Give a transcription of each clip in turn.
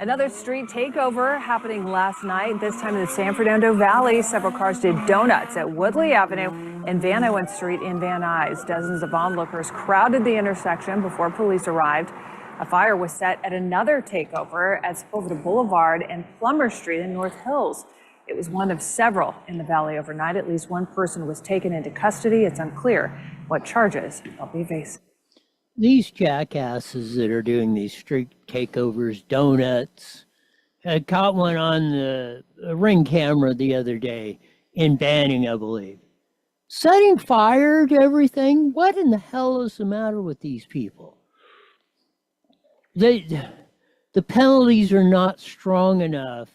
Another street takeover happening last night, this time in the San Fernando Valley. Several cars did donuts at Woodley Avenue and Van Owen Street in Van Nuys. Dozens of onlookers crowded the intersection before police arrived. A fire was set at another takeover at Sepulveda Boulevard and Plummer Street in North Hills. It was one of several in the valley overnight. At least one person was taken into custody. It's unclear what charges they'll be facing. These jackasses that are doing these street takeovers, donuts. I caught one on the Ring camera the other day in Banning, I believe. Setting fire to everything. What in the hell is the matter with these people? The penalties are not strong enough.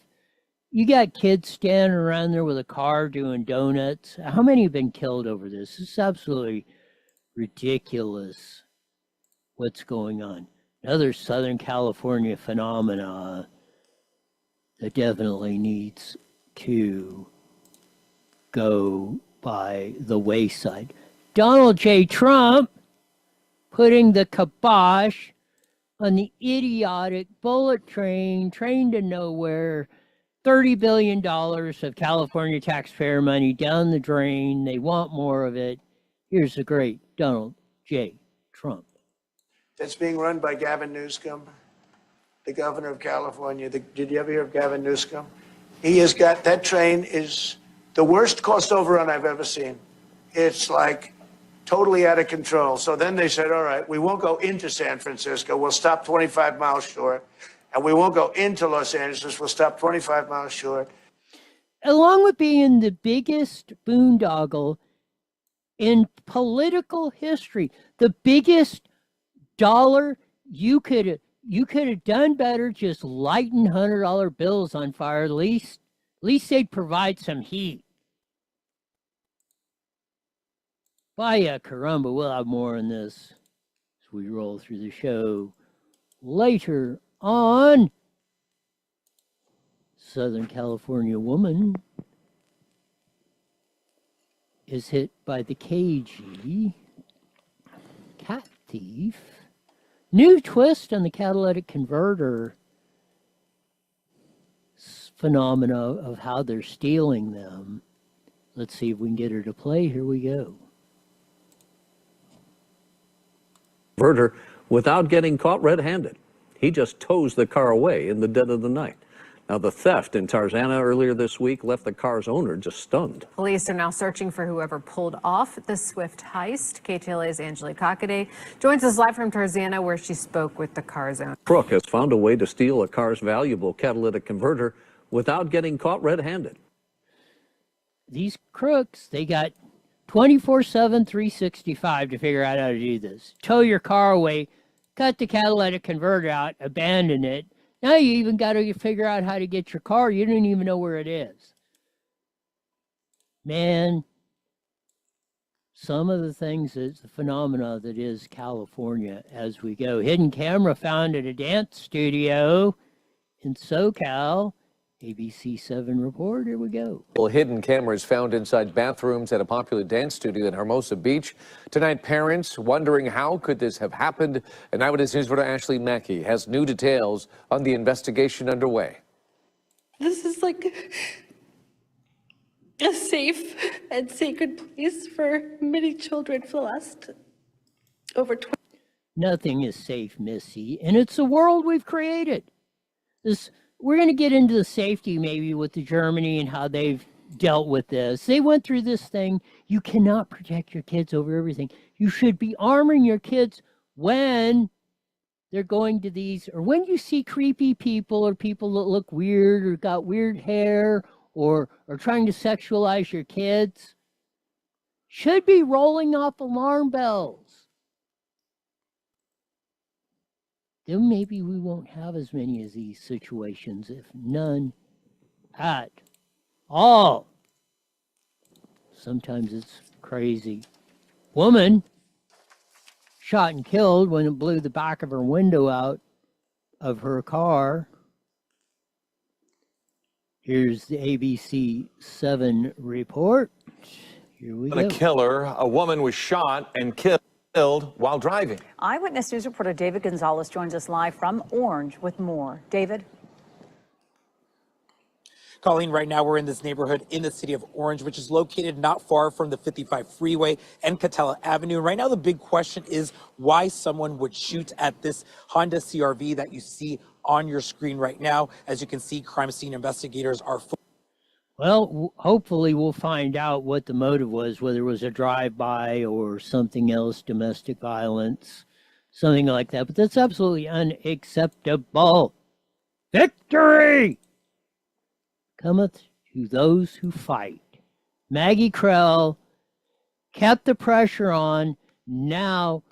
You got kids standing around there with a car doing donuts. How many have been killed over this? It's absolutely ridiculous what's going on. Another Southern California phenomena that definitely needs to go by the wayside. Donald J. Trump putting the kibosh on the idiotic bullet train to nowhere. $30 billion of California taxpayer money down the drain. They want more of it. Here's the great Donald J. Trump. That's being run by Gavin Newsom, the governor of California. Did you ever hear of Gavin Newsom? He has got, that train is the worst cost overrun I've ever seen. It's like totally out of control. So then they said, all right, we won't go into San Francisco. We'll stop 25 miles short. And we won't go into Los Angeles. We'll stop 25 miles short. Along with being the biggest boondoggle in political history, the biggest dollar, you could have done better just lighting $100 bills on fire. At least they'd provide some heat. Vaya caramba, we'll have more on this as we roll through the show later on. Southern California woman is hit by the CAGY cat thief. New twist on the catalytic converter phenomena of how they're stealing them. Let's see if we can get her to play. Here we go. Converter without getting caught red-handed. He just tows the car away in the dead of the night. Now, the theft in Tarzana earlier this week left the car's owner just stunned. Police are now searching for whoever pulled off the swift heist. KTLA's Angelique Hockaday joins us live from Tarzana, where she spoke with the car's owner. Crook has found a way to steal a car's valuable catalytic converter without getting caught red-handed. These crooks, they got 24/7, 365 to figure out how to do this. Tow your car away, cut the catalytic converter out, abandon it. Now you even got to figure out how to get your car. You don't even know where it is. Man, some of the things, it's the phenomena that is California as we go. Hidden camera found at a dance studio in SoCal. ABC 7 report, here we go. Well, hidden cameras found inside bathrooms at a popular dance studio in Hermosa Beach. Tonight, parents wondering how could this have happened. And Eyewitness News reporter Ashley Mackey has new details on the investigation underway. This is like a safe and sacred place for many children for the last over 20. Nothing is safe, Missy, and it's the world we've created. We're going to get into the safety maybe with the Germany and how they've dealt with this. They went through this thing. You cannot protect your kids over everything. You should be arming your kids when they're going to these, or when you see creepy people or people that look weird or got weird hair or trying to sexualize your kids. Should be rolling off alarm bells. Then maybe we won't have as many of these situations, if none at all. Sometimes it's crazy. Woman shot and killed when it blew the back of her window out of her car. Here's the ABC 7 report. Here we go. A killer, a woman was shot and killed while driving. Eyewitness News reporter David Gonzalez joins us live from Orange with more. David? Colleen, right now we're in this neighborhood in the city of Orange, which is located not far from the 55 freeway and Catella Avenue. Right now, the big question is why someone would shoot at this Honda CRV that you see on your screen right now. As you can see, crime scene investigators are Well, hopefully we'll find out what the motive was, whether it was a drive-by or something else, domestic violence, something like that. But that's absolutely unacceptable. Victory cometh to those who fight. Maggie Krell kept the pressure on. Now,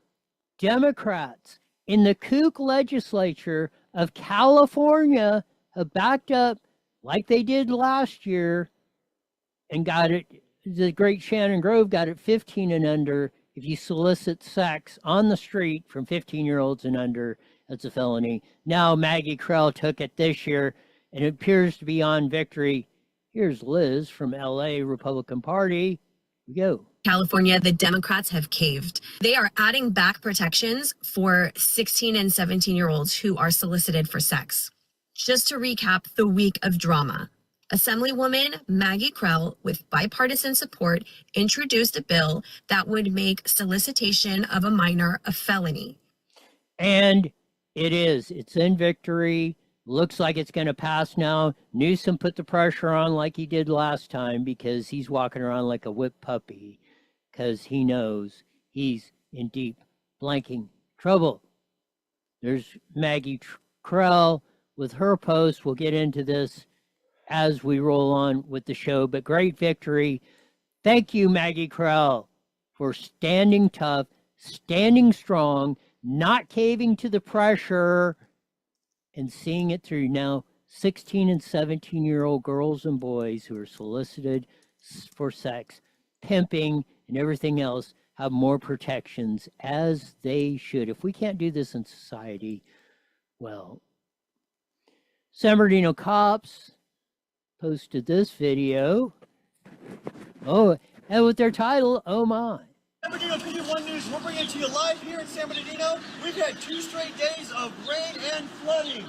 Democrats in the kook legislature of California have backed up like they did last year and got it. The great Shannon Grove got it 15 and under. If you solicit sex on the street from 15-year-olds and under, that's a felony. Now Maggie Krell took it this year, and it appears to be on victory. Here's Liz from LA Republican Party. We go. California, the Democrats have caved. They are adding back protections for 16 and 17-year-olds who are solicited for sex. Just to recap the week of drama, Assemblywoman Maggie Krell, with bipartisan support, introduced a bill that would make solicitation of a minor a felony. And it is. It's in victory. Looks like it's going to pass now. Newsom put the pressure on like he did last time because he's walking around like a whipped puppy because he knows he's in deep blanking trouble. There's Maggie Krell with her post. We'll get into this as we roll on with the show, but great victory. Thank you, Maggie Krell, for standing tough, standing strong, not caving to the pressure, and seeing it through. Now, 16 and 17-year-old girls and boys who are solicited for sex, pimping, and everything else have more protections, as they should. If we can't do this in society, well, San Bernardino cops posted this video. Oh, and with their title, oh my. San Bernardino PD1 News, we're bringing it to you live here in San Bernardino. We've had 2 straight days of rain and flooding.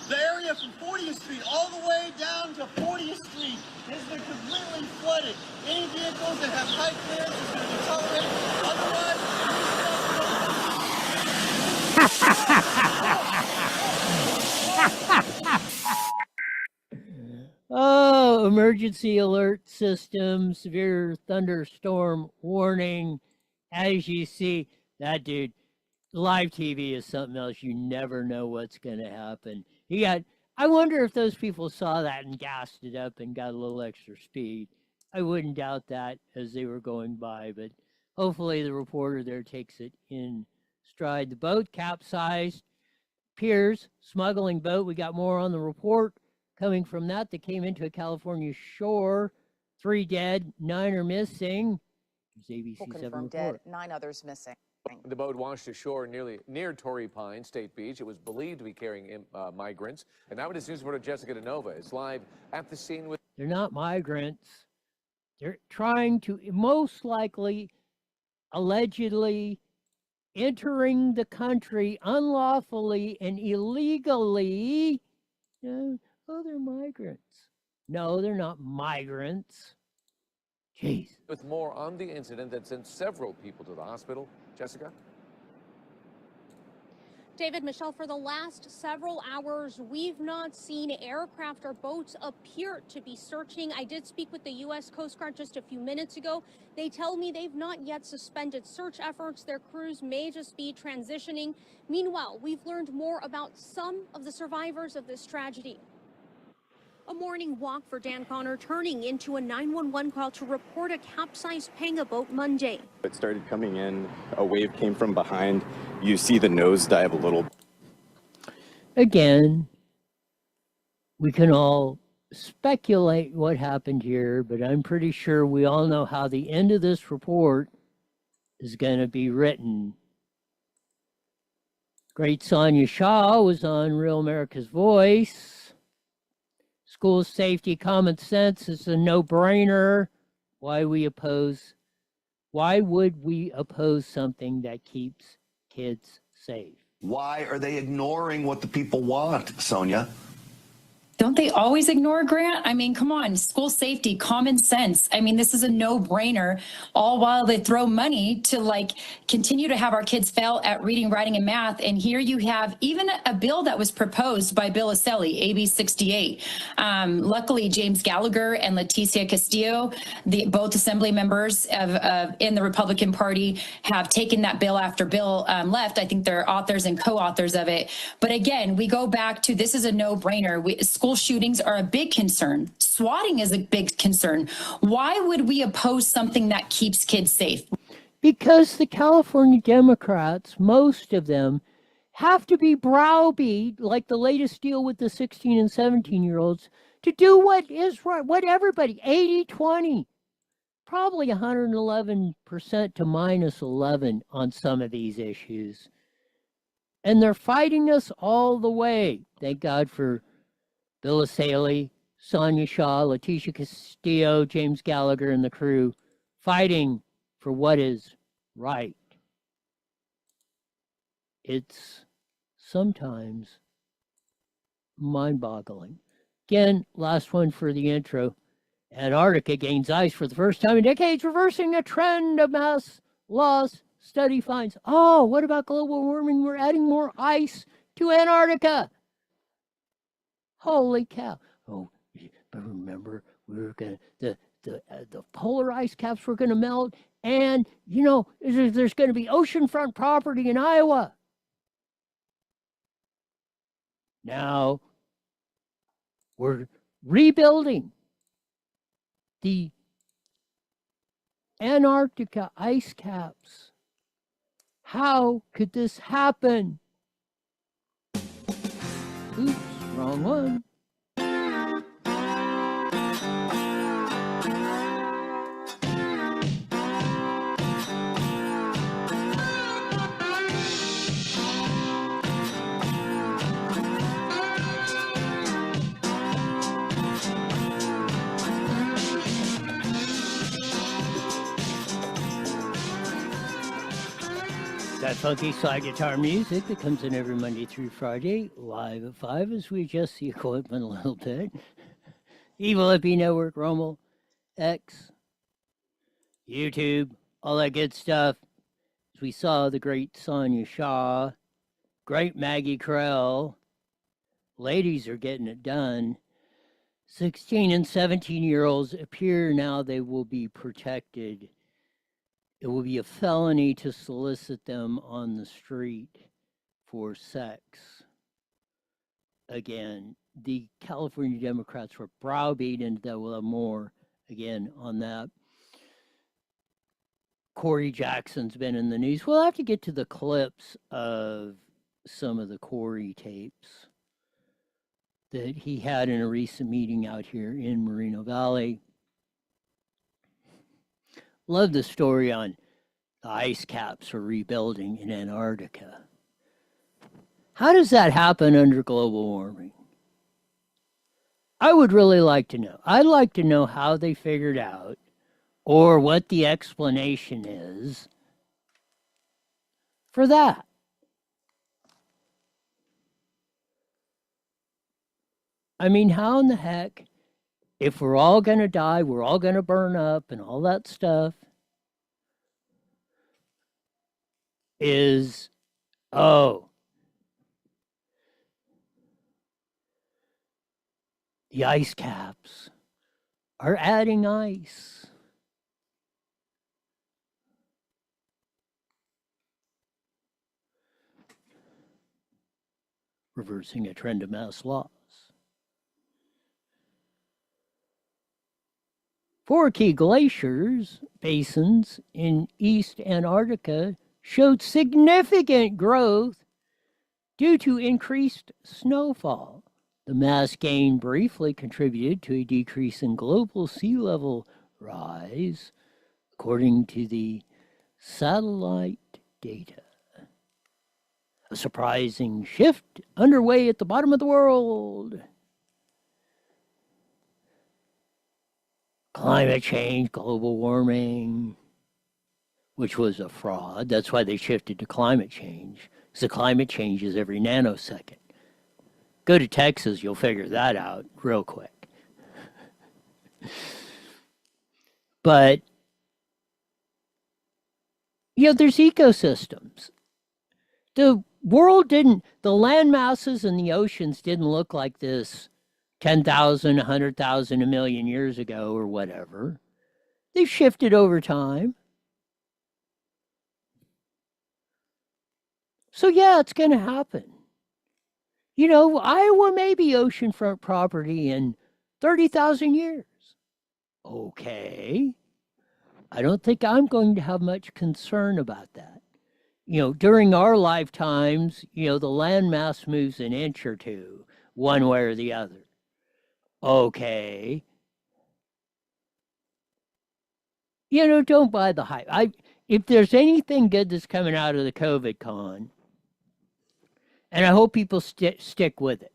The area from 40th Street all the way down to 40th Street has been completely flooded. Any vehicles that have high clearance is going to be tolerated. Oh, emergency alert system, severe thunderstorm warning. As you see, that dude, live TV is something else. You never know what's going to happen. I wonder if those people saw that and gassed it up and got a little extra speed. I wouldn't doubt that as they were going by, but hopefully the reporter there takes it in stride. The boat capsized. Piers, smuggling boat. We got more on the report coming from that. They came into a California shore. 3 dead, 9 are missing. There's ABC 7 confirmed report. dead, 9 others missing. The boat washed ashore near Torrey Pines State Beach. It was believed to be carrying migrants. And now it is news reporter Jessica DeNova is live at the scene with. They're not migrants. They're trying to, most likely, allegedly, entering the country unlawfully and illegally. Oh, they're migrants. No, they're not migrants. Jeez. With more on the incident that sent several people to the hospital. Jessica? David, Michelle, for the last several hours, we've not seen aircraft or boats appear to be searching. I did speak with the U.S. Coast Guard just a few minutes ago. They tell me they've not yet suspended search efforts. Their crews may just be transitioning. Meanwhile, we've learned more about some of the survivors of this tragedy. A morning walk for Dan Connor, turning into a 911 call to report a capsized panga boat Monday. It started coming in, a wave came from behind. You see the nose dive a little. Again, we can all speculate what happened here, but I'm pretty sure we all know how the end of this report is going to be written. Great Sonia Shaw was on Real America's Voice. School safety, common sense is a no-brainer. Why would we oppose something that keeps kids safe? Why are they ignoring what the people want, Sonia? Don't they always ignore Grant? I mean, come on, school safety, common sense. I mean, this is a no-brainer, all while they throw money to like continue to have our kids fail at reading, writing, and math. And here you have even a bill that was proposed by Bill Aselli, AB 68. Luckily, James Gallagher and Leticia Castillo, both assembly members in the Republican Party, have taken that bill after Bill left. I think they're authors and co-authors of it. But again, we go back to this is a no-brainer. School shootings are a big concern. Swatting is a big concern. Why would we oppose something that keeps kids safe? Because the California Democrats, most of them, have to be browbeat, like the latest deal with the 16 and 17-year-olds, to do what is right, what everybody, 80-20, probably 111% to minus 11 on some of these issues. And they're fighting us all the way. Thank God for Bill Aselli, Sonia Shaw, Leticia Castillo, James Gallagher, and the crew fighting for what is right. It's sometimes mind-boggling. Again, last one for the intro. Antarctica gains ice for the first time in decades, reversing a trend of mass loss. Study finds, oh, what about global warming? We're adding more ice to Antarctica. Holy cow. Oh, but remember, we were going to, the polar ice caps were going to melt, and, you know, there's going to be oceanfront property in Iowa. Now, we're rebuilding the Antarctica ice caps. How could this happen? Oops, wrong one. That funky slide guitar music that comes in every Monday through Friday, live at 5 as we adjust the equipment a little bit. Evil FB Network, Rommel, X, YouTube, all that good stuff. As we saw the great Sonia Shaw, great Maggie Krell. Ladies are getting it done. 16 and 17-year-olds appear now they will be protected. It will be a felony to solicit them on the street for sex. Again, the California Democrats were browbeaten. That will have more, again, on that. Corey Jackson's been in the news. We'll have to get to the clips of some of the Corey tapes that he had in a recent meeting out here in Moreno Valley. Love the story on the ice caps for rebuilding in Antarctica. How does that happen under global warming? I would really like to know. I'd like to know how they figured out or what the explanation is for that. I mean, how in the heck, if we're all going to die, we're all going to burn up and all that stuff, is, oh, the ice caps are adding ice. Reversing a trend of mass loss. 4 key glaciers, basins in East Antarctica showed significant growth due to increased snowfall. The mass gain briefly contributed to a decrease in global sea level rise, according to the satellite data. A surprising shift underway at the bottom of the world. Climate change, global warming, which was a fraud. That's why they shifted to climate change. Because the climate changes every nanosecond. Go to Texas, you'll figure that out real quick. But, there's ecosystems. The world didn't, the land masses and the oceans didn't look like this 10,000, 100,000, a million years ago or whatever. They've shifted over time. So, yeah, it's going to happen. Iowa may be oceanfront property in 30,000 years. Okay. I don't think I'm going to have much concern about that. During our lifetimes, the landmass moves an inch or two, one way or the other. Okay. Don't buy the hype. If there's anything good that's coming out of the COVID con, and I hope people stick with it,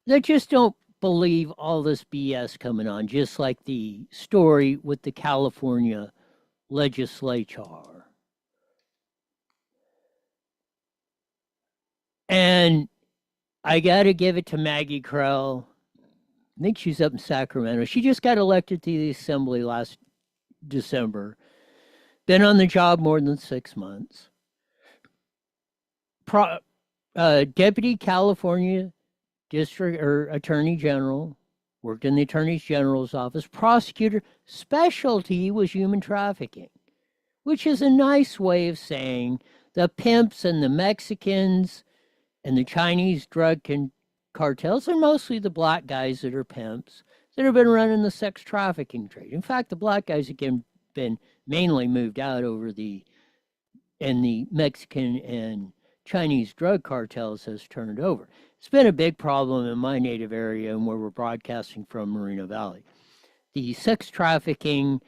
they just don't believe all this BS coming on, just like the story with the California legislature. And I got to give it to Maggie Krell. I think she's up in Sacramento. She just got elected to the assembly last December. Been on the job more than 6 months. Deputy California District or Attorney General, worked in the Attorney General's office. Prosecutor, specialty was human trafficking, which is a nice way of saying the pimps and the Mexicans and the Chinese drug cartels are mostly the black guys that are pimps that have been running the sex trafficking trade. In fact, the black guys have been mainly moved out and the Mexican and Chinese drug cartels has turned over. It's been a big problem in my native area and where we're broadcasting from, Moreno Valley. The sex trafficking,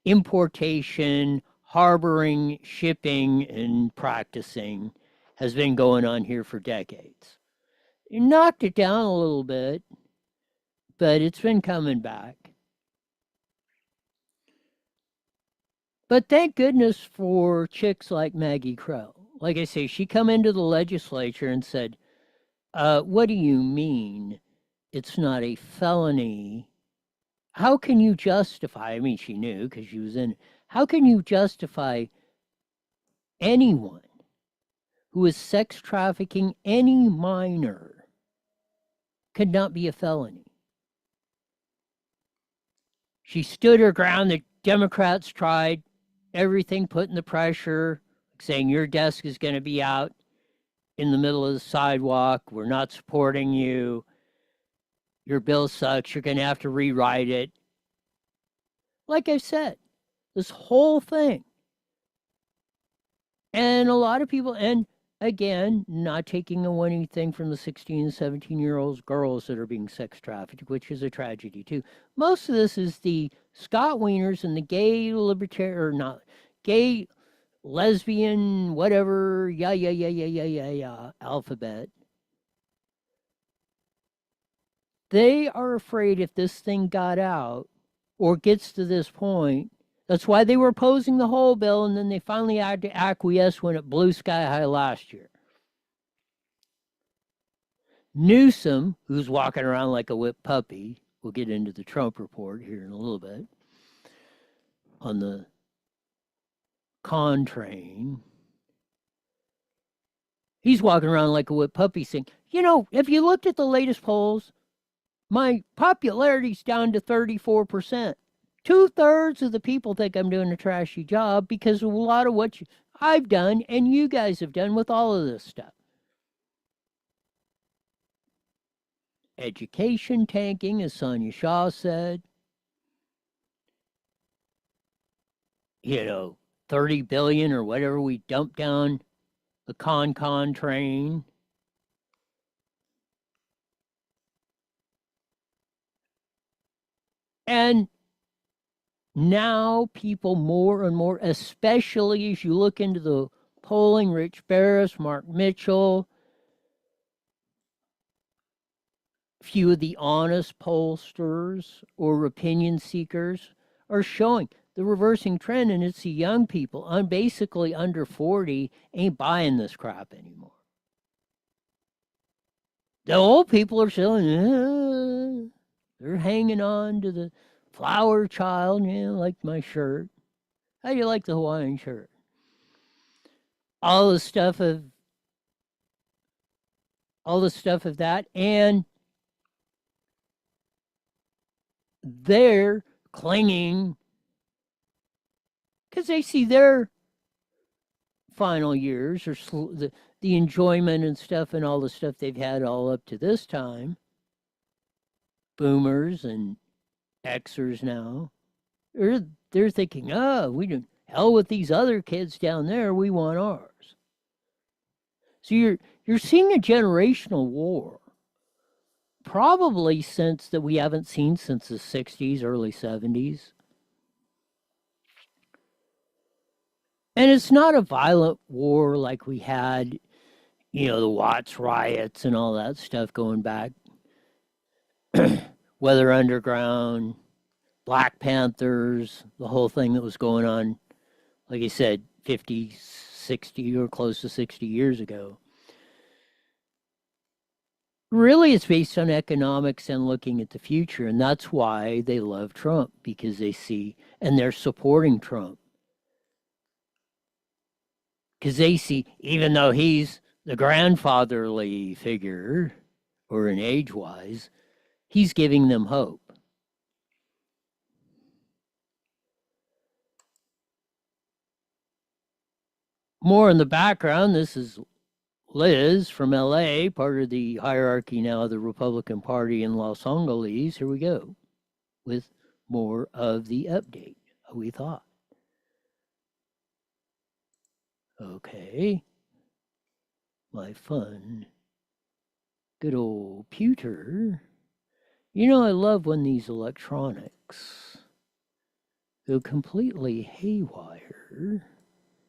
importation, harboring, shipping, and practicing has been going on here for decades. It knocked it down a little bit, but it's been coming back. But thank goodness for chicks like Maggie Krell. Like I say, she come into the legislature and said, what do you mean it's not a felony? How can you justify, she knew because she was in, how can you justify anyone who is sex trafficking any minor could not be a felony? She stood her ground. The Democrats tried everything, putting the pressure, saying your desk is going to be out in the middle of the sidewalk. We're not supporting you. Your bill sucks. You're going to have to rewrite it. Like I said, this whole thing. And a lot of people, and again, not taking away anything from the 16 and 17-year-old girls that are being sex trafficked, which is a tragedy too. Most of this is the Scott Wieners and the gay libertarian, or not, gay, lesbian, whatever, alphabet. They are afraid if this thing got out or gets to this point. That's why they were opposing the whole bill, and then they finally had to acquiesce when it blew sky high last year. Newsom, who's walking around like a whipped puppy, we'll get into the Trump report here in a little bit, on the con train. He's walking around like a whipped puppy saying, if you looked at the latest polls, my popularity's down to 34%. 2/3 of the people think I'm doing a trashy job because of a lot of what I've done and you guys have done with all of this stuff. Education tanking, as Sonia Shaw said. 30 billion or whatever we dumped down the con train. And now people more and more, especially as you look into the polling, Rich Barris, Mark Mitchell, few of the honest pollsters or opinion seekers are showing the reversing trend, and it's the young people, basically under 40, ain't buying this crap anymore. The old people are still, they're hanging on to the flower child, like my shirt. How do you like the Hawaiian shirt? All the stuff of that, and they're clinging because they see their final years or the enjoyment and stuff and all the stuff they've had all up to this time. Boomers and Xers now, they're thinking, we don't hell with these other kids down there. We want ours. So you're seeing a generational war, probably since that we haven't seen since the 60s, early 70s. And it's not a violent war like we had, the Watts riots and all that stuff going back. Weather Underground, Black Panthers, the whole thing that was going on, like I said, 50, 60 or close to 60 years ago. Really, it's based on economics and looking at the future. And that's why they love Trump, because they see, and they're supporting Trump. Because they see, even though he's the grandfatherly figure, or in age-wise, he's giving them hope. More in the background, this is Liz from LA, part of the hierarchy now of the Republican Party in Los Angeles. Here we go with more of the update, we thought. Okay. My fun. Good old pewter. I love when these electronics go completely haywire.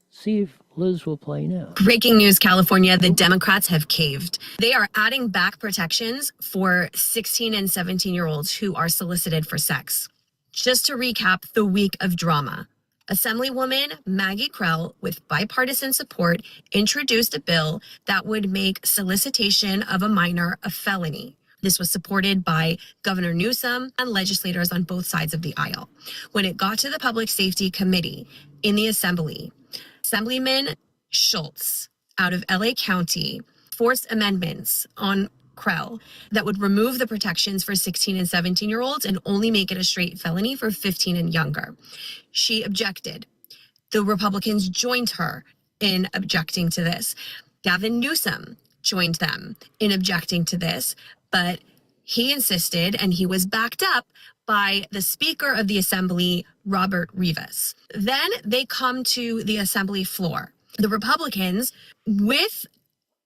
See if Liz will play now. Breaking news, California, the Democrats have caved. They are adding back protections for 16 and 17-year-olds who are solicited for sex. Just to recap the week of drama. Assemblywoman Maggie Krell, with bipartisan support, introduced a bill that would make solicitation of a minor a felony. This was supported by Governor Newsom and legislators on both sides of the aisle. When it got to the Public Safety Committee in the Assembly, Assemblyman Schultz out of LA County forced amendments on Krell that would remove the protections for 16 and 17-year-olds and only make it a straight felony for 15 and younger. She objected. The Republicans joined her in objecting to this. Gavin Newsom joined them in objecting to this, but he insisted, and he was backed up by the Speaker of the Assembly, Robert Rivas. Then they come to the Assembly floor. The Republicans, with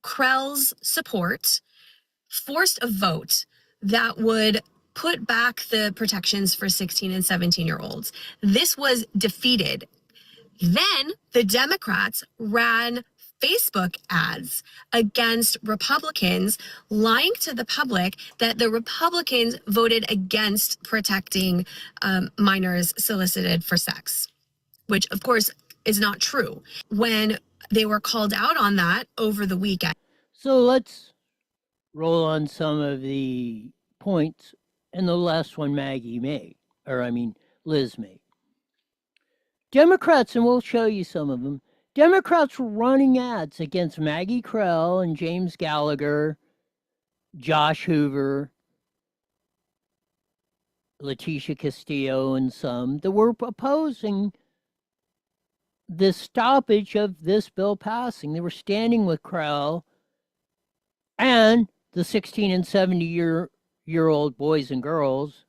Krell's support, forced a vote that would put back the protections for 16 and 17-year-olds. This was defeated. Then the Democrats ran Facebook ads against Republicans, lying to the public that the Republicans voted against protecting minors solicited for sex, which of course is not true. When they were called out on that over the weekend. So let's roll on some of the points and the last one Liz made. Democrats, and we'll show you some of them, Democrats were running ads against Maggie Krell and James Gallagher, Josh Hoover, Leticia Castillo, and some that were opposing the stoppage of this bill passing. They were standing with Krell and the 16 and 70-year-old boys and girls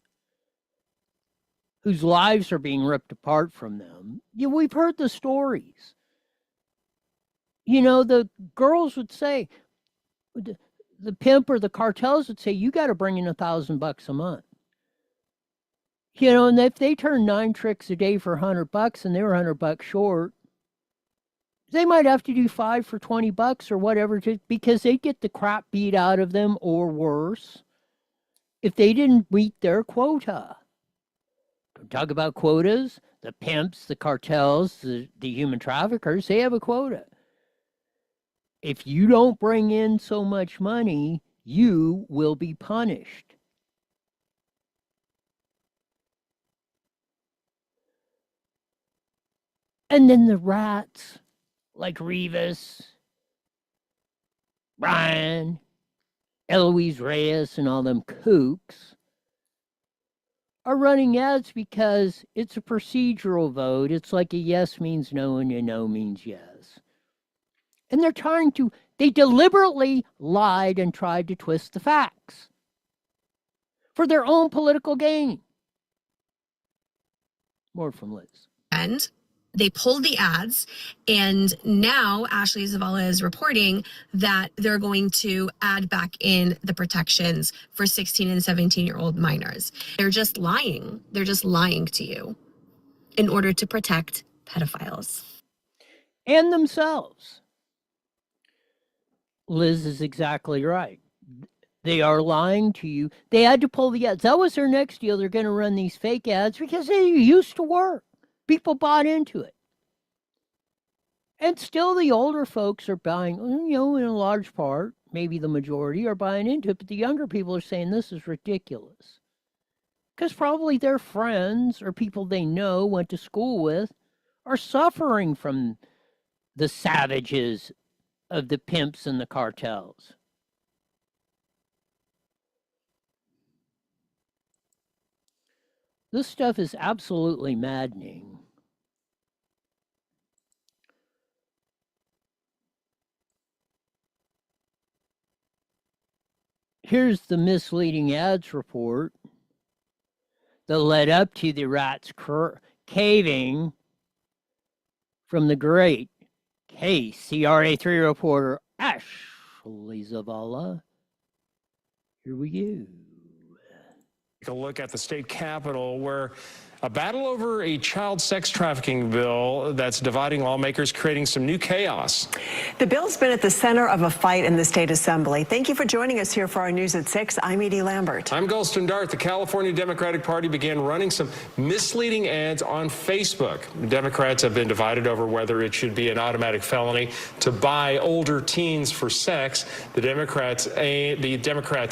whose lives are being ripped apart from them. We've heard the stories. The girls would say, the pimp or the cartels would say, you got to bring in $1,000 a month. And if they turn 9 tricks a day for $100 and they were $100 short, they might have to do 5 for $20 or whatever, because they get the crap beat out of them or worse if they didn't meet their quota. Don't talk about quotas. The pimps, the cartels, the human traffickers, they have a quota. If you don't bring in so much money, you will be punished. And then the rats, like Rivas, Brian, Eloise Reyes, and all them kooks, are running ads because it's a procedural vote. It's like a yes means no and a no means yes. And they deliberately lied and tried to twist the facts for their own political gain. More from Liz. And they pulled the ads, and now Ashley Zavala is reporting that they're going to add back in the protections for 16 and 17-year-old minors. They're just lying. They're just lying to you in order to protect pedophiles. And themselves. Liz is exactly right. They are lying to you. They had to pull the ads. That was their next deal. They're going to run these fake ads because they used to work. People bought into it. And still the older folks are buying, in a large part, maybe the majority are buying into it, but the younger people are saying this is ridiculous. Because probably their friends or people they know, went to school with, are suffering from the savages of the pimps and the cartels. This stuff is absolutely maddening. Here's the misleading ads report that led up to the rats caving from the great KCRA3 reporter Ashley Zavala. Here we go. Take a look at the state capitol, where a battle over a child sex trafficking bill that's dividing lawmakers, creating some new chaos. The bill's been at the center of a fight in the state assembly. Thank you for joining us here for our News at 6. I'm Edie Lambert. I'm Gulston Dart. The California Democratic Party began running some misleading ads on Facebook. Democrats have been divided over whether it should be an automatic felony to buy older teens for sex. The Democrats'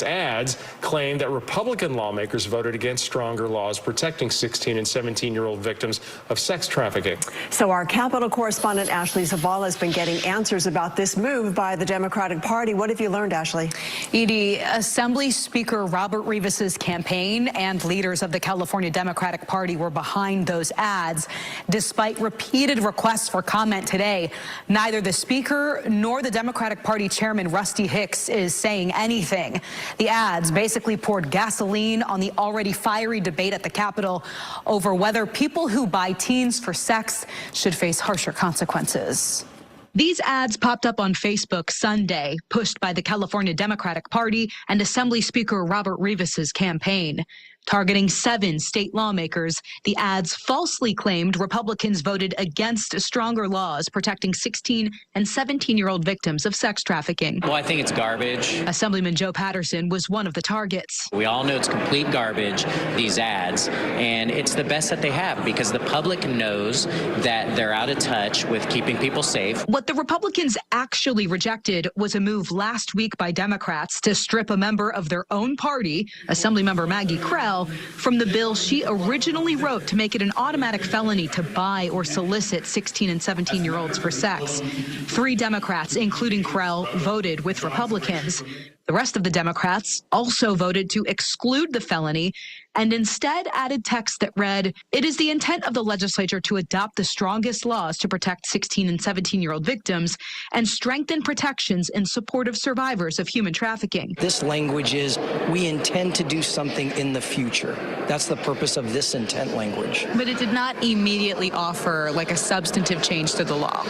ads claim that Republican lawmakers voted against stronger laws protecting 16 and 17-year-old victims of sex trafficking. So our Capitol correspondent Ashley Zavala has been getting answers about this move by the Democratic Party. What have you learned, Ashley? Edie, Assembly Speaker Robert Rivas's campaign and leaders of the California Democratic Party were behind those ads. Despite repeated requests for comment today, neither the Speaker nor the Democratic Party Chairman Rusty Hicks is saying anything. The ads basically poured gasoline on the already fiery debate at the Capitol over whether people who buy teens for sex should face harsher consequences. These ads popped up on Facebook Sunday, pushed by the California Democratic Party and Assembly Speaker Robert Rivas's campaign. Targeting 7 state lawmakers, the ads falsely claimed Republicans voted against stronger laws protecting 16 and 17-year-old victims of sex trafficking. Well, I think it's garbage. Assemblyman Joe Patterson was one of the targets. We all know it's complete garbage, these ads, and it's the best that they have because the public knows that they're out of touch with keeping people safe. What the Republicans actually rejected was a move last week by Democrats to strip a member of their own party, Assemblymember Maggie Krell, from the bill she originally wrote to make it an automatic felony to buy or solicit 16 and 17-year-olds for sex. 3 Democrats, including Krell, voted with Republicans. The rest of the Democrats also voted to exclude the felony and instead added text that read, "It is the intent of the legislature to adopt the strongest laws to protect 16 and 17-year-old victims and strengthen protections in support of survivors of human trafficking." This language is, we intend to do something in the future. That's the purpose of this intent language. But it did not immediately offer like a substantive change to the law.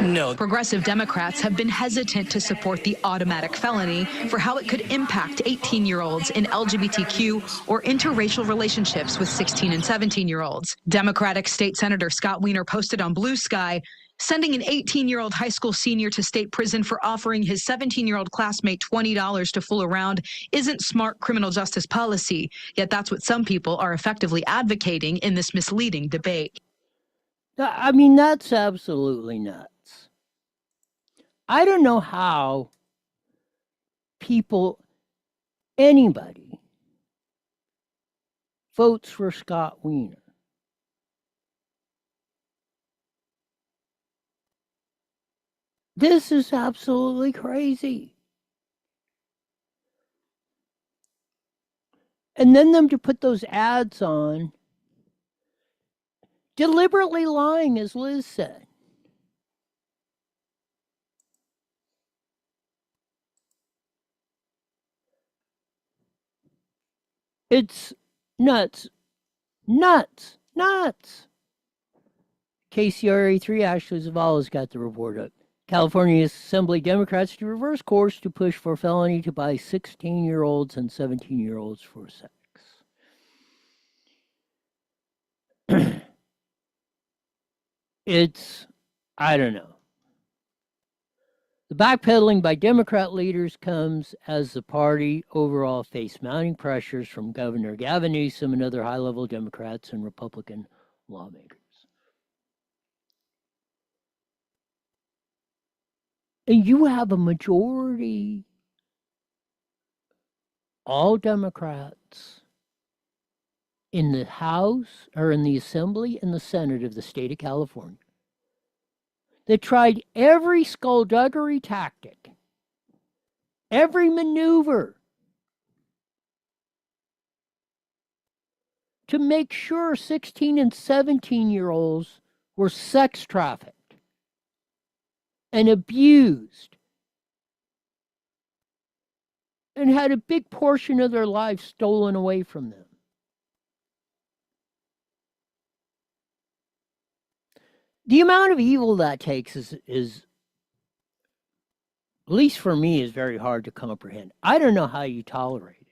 No. Progressive Democrats have been hesitant to support the automatic felony for how it could impact 18-year-olds in LGBTQ or interracial relationships with 16 and 17-year-olds. Democratic State Senator Scott Wiener posted on Blue Sky, sending an 18-year-old high school senior to state prison for offering his 17-year-old classmate $20 to fool around isn't smart criminal justice policy, yet that's what some people are effectively advocating in this misleading debate. I mean, that's absolutely nuts. I don't know how people anybody votes for Scott Wiener, this is absolutely crazy. And then them to put those ads on, deliberately lying, as Liz said. It's nuts. Nuts. Nuts. KCRA3, Ashley Zavala's got the report up. California Assembly Democrats to reverse course to push for felony to buy 16-year-olds and 17-year-olds for sex. It's, I don't know. The backpedaling by Democrat leaders comes as the party overall faced mounting pressures from Governor Gavin Newsom and other high-level Democrats and Republican lawmakers. And you have a majority, all Democrats, in the House or in the Assembly and the Senate of the state of California that tried every skullduggery tactic, every maneuver to make sure 16 and 17-year-olds were sex trafficked and abused and had a big portion of their lives stolen away from them. The amount of evil that takes is, at least for me, is very hard to comprehend. I don't know how you tolerate it.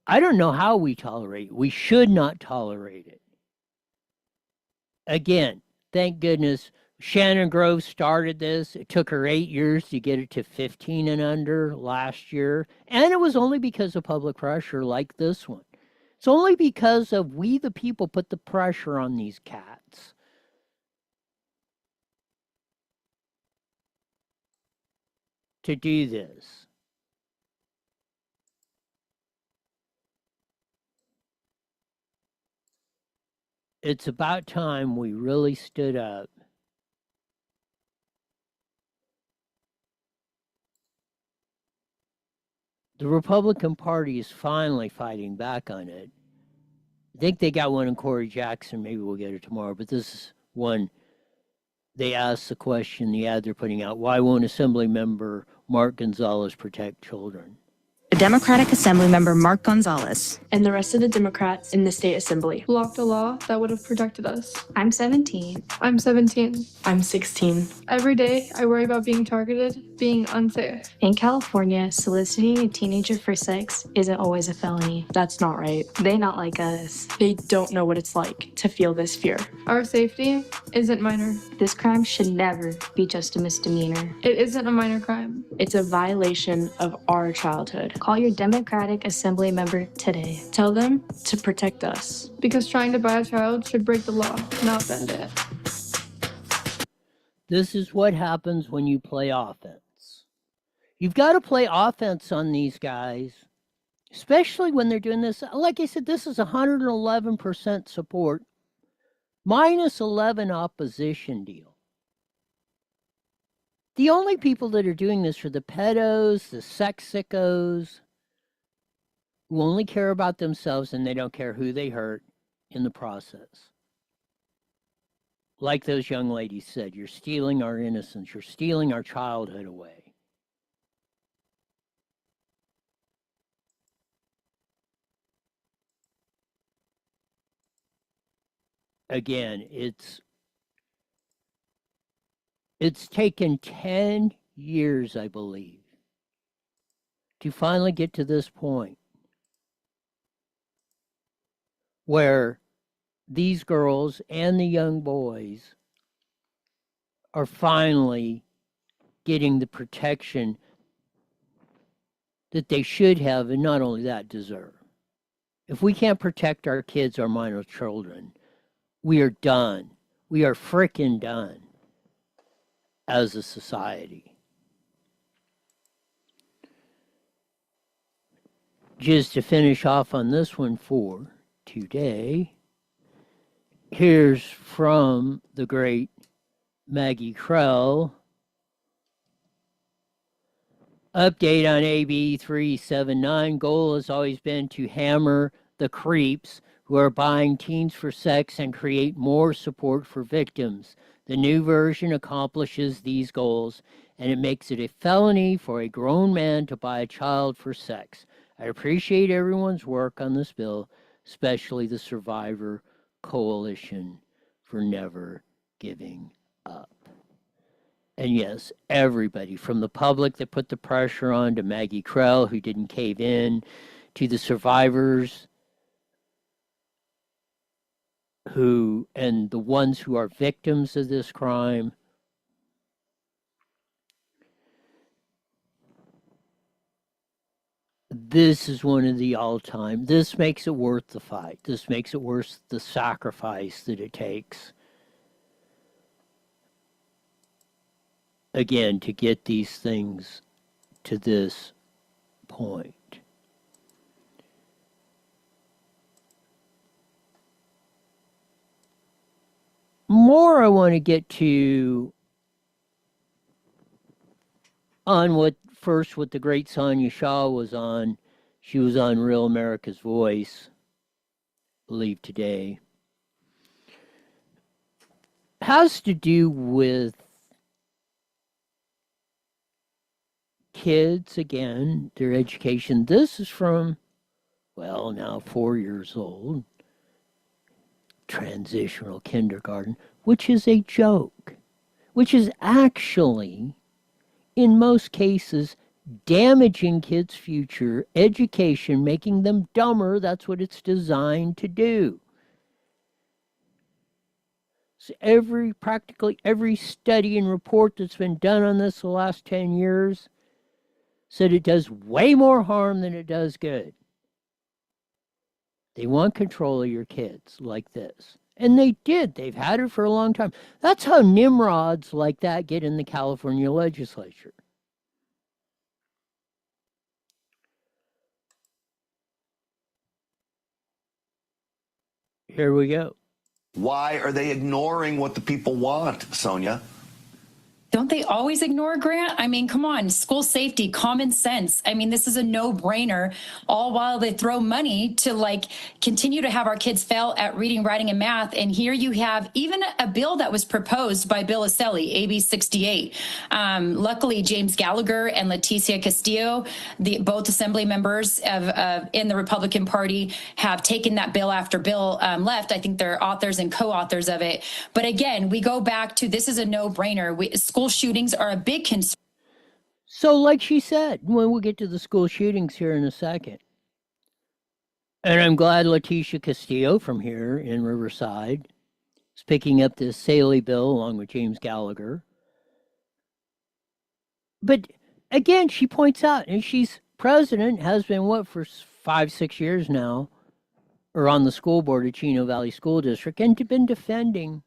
I don't know how we tolerate it. We should not tolerate it. Again, thank goodness Shannon Grove started this. It took her 8 years to get it to 15 and under last year. And it was only because of public pressure like this one. It's only because of we the people put the pressure on these cats. To do this. It's about time we really stood up. The Republican Party is finally fighting back on it. I think they got one in Corey Jackson. Maybe we'll get it tomorrow. But this is one. They asked the question, the ad they're putting out, why won't Assembly Member Mark Gonzalez protect children? Democratic Assemblymember Mark Gonzalez and the rest of the Democrats in the state assembly Blocked a law that would have protected us. I'm 17. I'm 17. I'm 16. Every day, I worry about being targeted, being unsafe. In California, soliciting a teenager for sex isn't always a felony. That's not right. They not like us. They don't know what it's like to feel this fear. Our safety isn't minor. This crime should never be just a misdemeanor. It isn't a minor crime. It's a violation of our childhood. Call your Democratic Assembly member today. Tell them to protect us. Because trying to buy a child should break the law, not bend it. This is what happens when you play offense. You've got to play offense on these guys, especially when they're doing this. Like I said, this is 111% support, minus 11 opposition deal. The only people that are doing this are the pedos, the sex sickos, who only care about themselves and they don't care who they hurt in the process. Like those young ladies said, you're stealing our innocence, you're stealing our childhood away. Again, it's taken 10 years, I believe, to finally get to this point where these girls and the young boys are finally getting the protection that they should have, and not only that, deserve. If we can't protect our kids, our minor children, we are done. We are frickin' done as a society. just to finish off on this one for today, here's from the great Maggie Krell. Update on AB 379. Goal has always been to hammer the creeps who are buying teens for sex and create more support for victims. The new version accomplishes these goals, and it makes it a felony for a grown man to buy a child for sex. I appreciate everyone's work on this bill, especially the Survivor Coalition, for never giving up. And yes, everybody from the public that put the pressure on to Maggie Krell, who didn't cave in, to the survivors who, and the ones who are victims of this crime. This is one of the all-time. This makes it worth the fight. This makes it worth the sacrifice that it takes. Again, to get these things to this point. More I want to get to on what the great Sonia Shaw was on. She was on Real America's Voice, I believe today. Has to do with kids, again, their education. This is from, well, now 4 years old, transitional kindergarten, which is a joke, which is actually, in most cases, damaging kids' future education, making them dumber. That's what it's designed to do. So practically every study and report that's been done on this the last 10 years said it does way more harm than it does good. They want control of your kids like this. And they did. They've had it for a long time. That's how nimrods like that get in the California legislature. Here we go. Why are they ignoring what the people want, Sonia? Don't they always ignore, Grant? I mean, come on, school safety, common sense. I mean, this is a no-brainer, all while they throw money to like continue to have our kids fail at reading, writing, and math. And here you have even a bill that was proposed by Bill Aselli, AB 68. Luckily, James Gallagher and Leticia Castillo, both assembly members in the Republican Party, have taken that bill after Bill left. I think they're authors and co-authors of it. But again, we go back to this is a no-brainer. School shootings are a big concern. So like she said, when we'll get to the school shootings here in a second. And I'm glad Leticia Castillo from here in Riverside is picking up this Saley bill along with James Gallagher. But again, she points out, and she's president, has been what, for 5-6 years now, or on the school board at Chino Valley School District, and been defending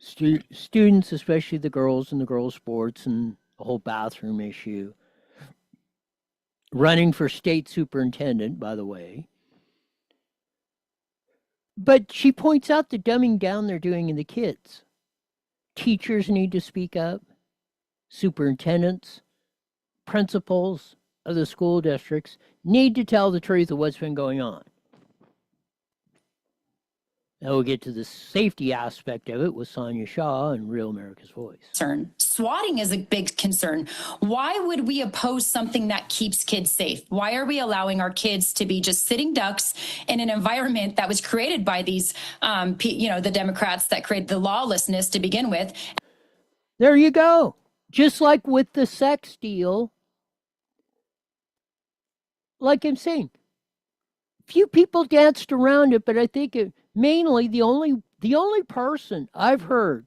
students, especially the girls and the girls' sports and the whole bathroom issue. Running for state superintendent, by the way. But she points out the dumbing down they're doing in the kids. Teachers need to speak up. Superintendents, principals of the school districts need to tell the truth of what's been going on. Now we'll get to the safety aspect of it with Sonia Shaw and Real America's Voice. Swatting is a big concern. Why would we oppose something that keeps kids safe? Why are we allowing our kids to be just sitting ducks in an environment that was created by these, the Democrats that created the lawlessness to begin with? There you go. Just like with the sex deal, like I'm saying, few people danced around it, but I think mainly the only person I've heard,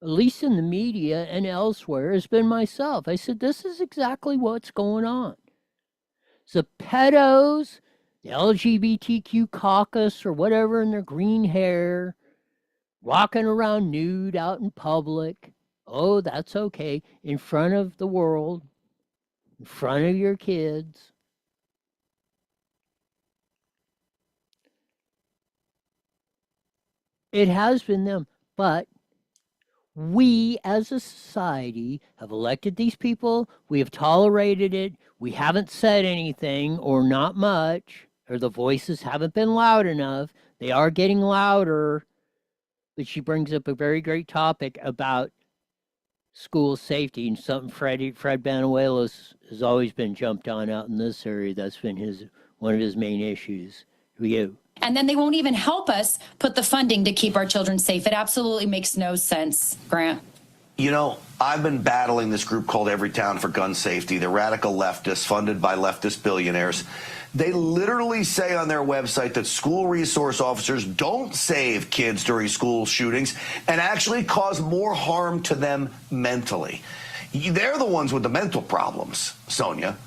at least in the media and elsewhere, has been myself. I said, this is exactly what's going on. The pedos, the LGBTQ caucus or whatever in their green hair, walking around nude out in public. Oh, that's okay. In front of the world, in front of your kids. It has been them, but we as a society have elected these people. We have tolerated it. We haven't said anything, or not much, or the voices haven't been loud enough. They are getting louder. But she brings up a very great topic about school safety, and something Fred Banuelos has always been jumped on out in this area. That's been one of his main issues. And then they won't even help us put the funding to keep our children safe. It absolutely makes no sense, Grant. You know, I've been battling this group called Everytown for Gun Safety. They're radical leftists funded by leftist billionaires. They literally say on their website that school resource officers don't save kids during school shootings and actually cause more harm to them mentally. They're the ones with the mental problems, Sonia.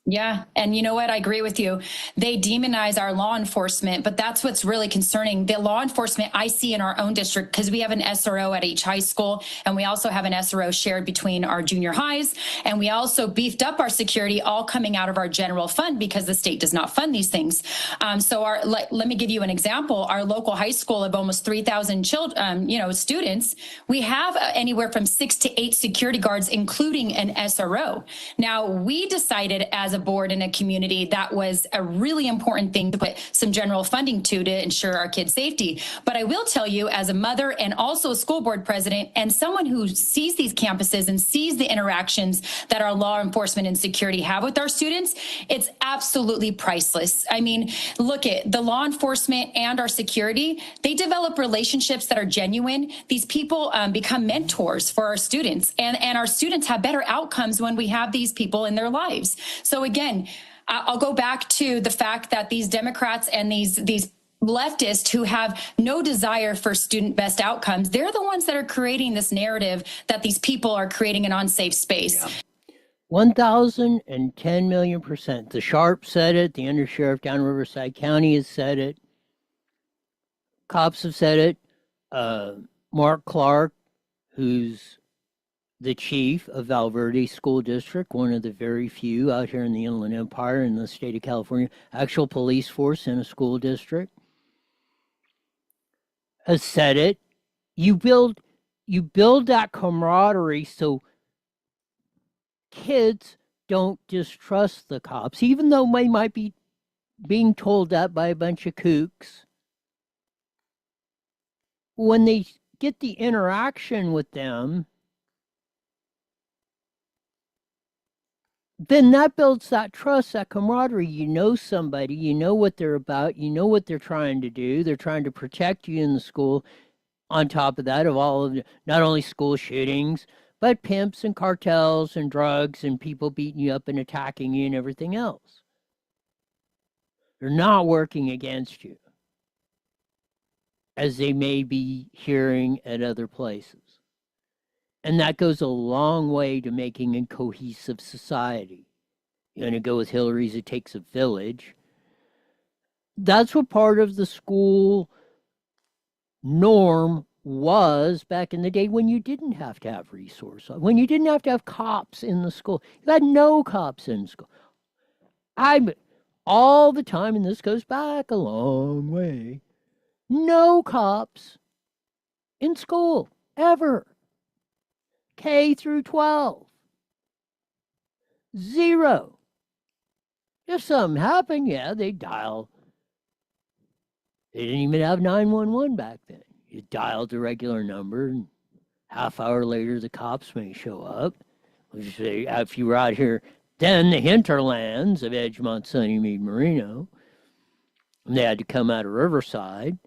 Yeah. And you know what? I agree with you. They demonize our law enforcement, but that's what's really concerning. The law enforcement I see in our own district, because we have an SRO at each high school, and we also have an SRO shared between our junior highs. And we also beefed up our security, all coming out of our general fund, because the state does not fund these things. Let me give you an example. Our local high school of almost 3,000 children, students, we have anywhere from 6 to 8 security guards, including an SRO. Now, we decided as a board in a community that was a really important thing to put some general funding to ensure our kids' safety. But I will tell you, as a mother and also a school board president and someone who sees these campuses and sees the interactions that our law enforcement and security have with our students, it's absolutely priceless. I mean, look at the law enforcement and our security. They develop relationships that are genuine. These people become mentors for our students, and our students have better outcomes when we have these people in their lives. So again, I'll go back to the fact that these Democrats and these leftists who have no desire for student best outcomes, they're the ones that are creating this narrative that these people are creating an unsafe space. Yeah. 1,010,000,000%. The Sharp said it. The undersheriff down in Riverside County has said it. Cops have said it. Mark Clark, who's the chief of Valverde School District, one of the very few out here in the Inland Empire in the state of California, actual police force in a school district, has said it. You build that camaraderie so kids don't distrust the cops, even though they might be being told that by a bunch of kooks. When they get the interaction with them, then that builds that trust, that camaraderie. You know somebody, you know what they're about, you know what they're trying to do. They're trying to protect you in the school. On top of that, of all of not only school shootings, but pimps and cartels and drugs and people beating you up and attacking you and everything else. They're not working against you, as they may be hearing at other places. And that goes a long way to making a cohesive society. You're going to go with Hillary's "It Takes a Village." That's what part of the school norm was back in the day, when you didn't have to have resources, when you didn't have to have cops in the school. You had no cops in school. All the time, and this goes back a long way, no cops in school, ever. K through 12. 0. If something happened, yeah, they'd dial. They didn't even have 911 back then. You dialed the regular number, and half hour later, the cops may show up. If you were out here, then the hinterlands of Edgemont, Sunnymead, Marino, and they had to come out of Riverside.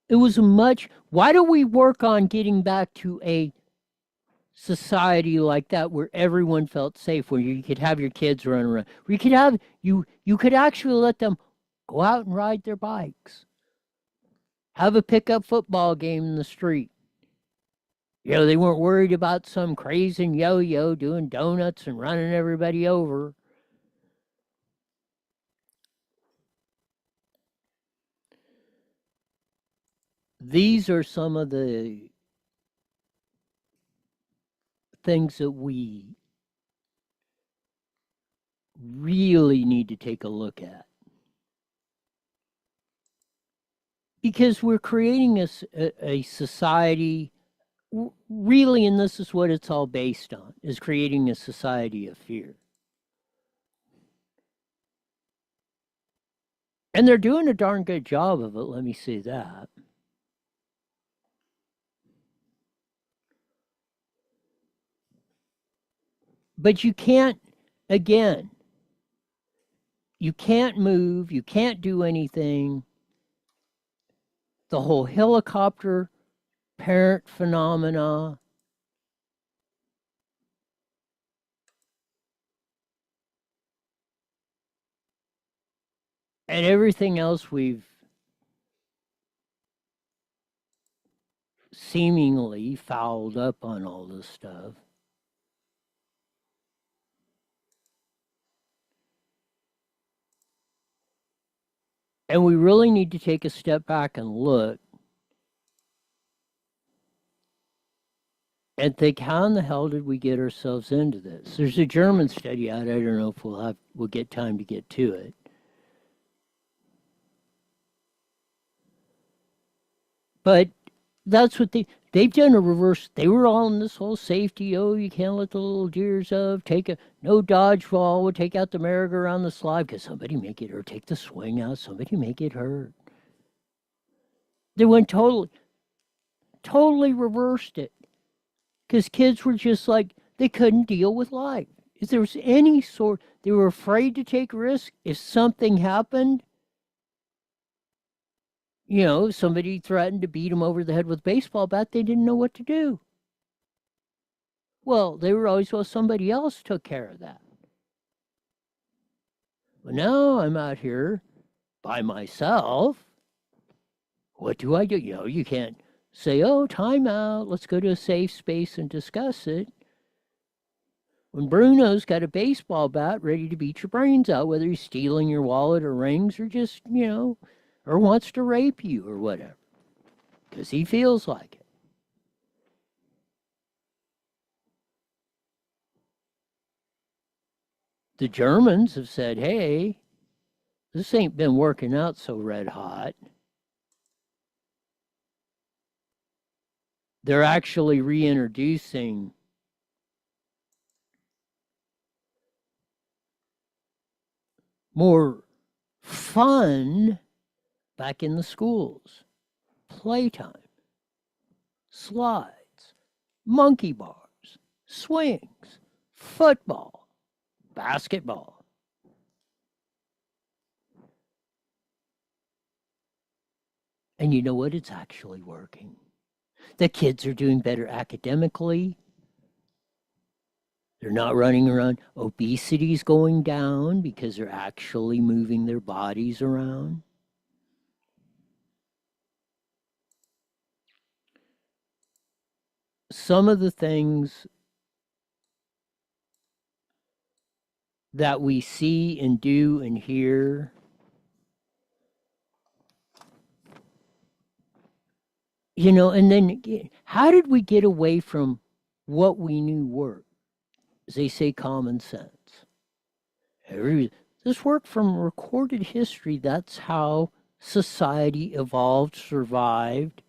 It was why don't we work on getting back to a society like that where everyone felt safe, where you could have your kids run around, where you could actually let them go out and ride their bikes, have a pickup football game in the street. They weren't worried about some crazy yo-yo doing donuts and running everybody over. These are some of the things that we really need to take a look at. Because we're creating a society, really, and this is what it's all based on, is creating a society of fear. And they're doing a darn good job of it, let me say that. But you can't, again, you can't move, you can't do anything. The whole helicopter parent phenomena, and everything else we've seemingly fouled up on all this stuff. And we really need to take a step back and look and think, how in the hell did we get ourselves into this? There's a German study out. I don't know if we'll get time to get to it. But that's what they've done a reverse. They were all in this whole safety. Oh, you can't let the little deers up. No dodgeball. We'll take out the merry-go-round the slide because somebody may get hurt. Take the swing out. Somebody may get hurt. They went totally reversed it. Because kids were just like, they couldn't deal with life. If there was any sort, they were afraid to take risks. If something happened, somebody threatened to beat them over the head with a baseball bat, they didn't know what to do. Well, they were always, somebody else took care of that. Well, now I'm out here by myself. What do I do? You can't say, oh, time out, let's go to a safe space and discuss it. When Bruno's got a baseball bat ready to beat your brains out, whether he's stealing your wallet or rings or just, or wants to rape you or whatever, because he feels like it. The Germans have said, hey, this ain't been working out so red hot. They're actually reintroducing more fun back in the schools. Playtime, slides, monkey bars, swings, football, basketball. And you know what? It's actually working. The kids are doing better academically. They're not running around. Obesity's going down because they're actually moving their bodies around. Some of the things that we see and do and hear and then how did we get away from what we knew worked? As they say, common sense. This worked from recorded history. That's how society evolved, survived,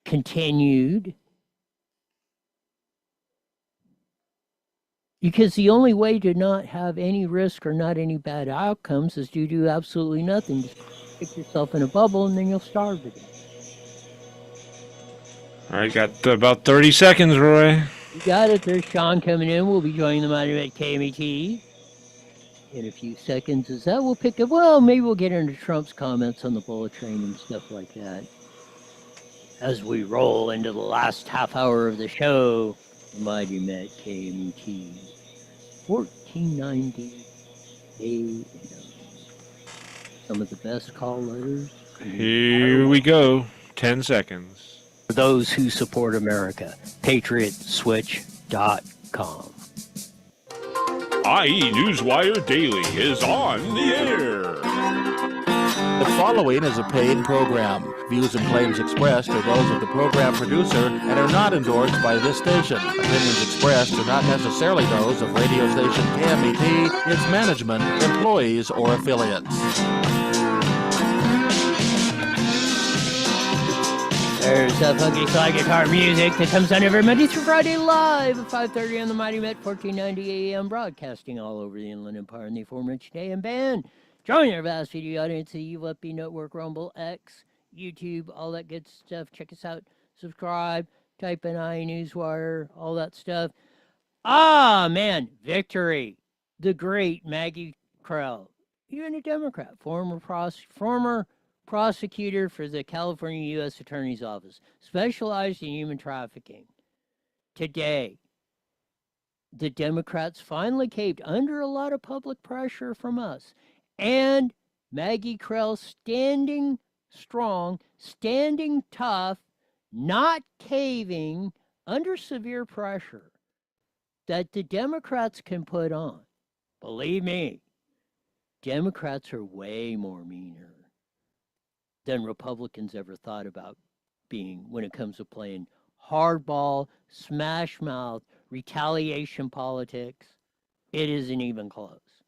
continued. Because the only way to not have any risk or not any bad outcomes is to do absolutely nothing. Just stick yourself in a bubble and then you'll starve to death. All right, got about 30 seconds, Roy. You got it. There's Sean coming in. We'll be joining them out at KMET in a few seconds. As that we'll pick up, maybe we'll get into Trump's comments on the bullet train and stuff like that. As we roll into the last half hour of the show, Mighty Met KMET 1490 AM. Some of the best call letters. Here we go. 10 seconds. For those who support America, patriotswitch.com. IE Newswire Daily is on the air. The following is a paid program. Views and claims expressed are those of the program producer and are not endorsed by this station. Opinions expressed are not necessarily those of radio station KMET, its management, employees, or affiliates. There's funky slide guitar music that comes on every Monday through Friday live at 5:30 on the Mighty Met 1490 AM, broadcasting all over the Inland Empire in the aforementioned AM band. Join our vast video audience at UFP Network, Rumble, X, YouTube, all that good stuff. Check us out. Subscribe. Type in iNewsWire, all that stuff. Ah, man, victory. The great Maggie Krell, even a Democrat, former prosecutor for the California U.S. Attorney's Office, specialized in human trafficking. Today, the Democrats finally caved under a lot of public pressure from us. And Maggie Krell standing strong, standing tough, not caving under severe pressure that the Democrats can put on. Believe me, Democrats are way more meaner than Republicans ever thought about being when it comes to playing hardball, smash mouth, retaliation politics. It isn't even close.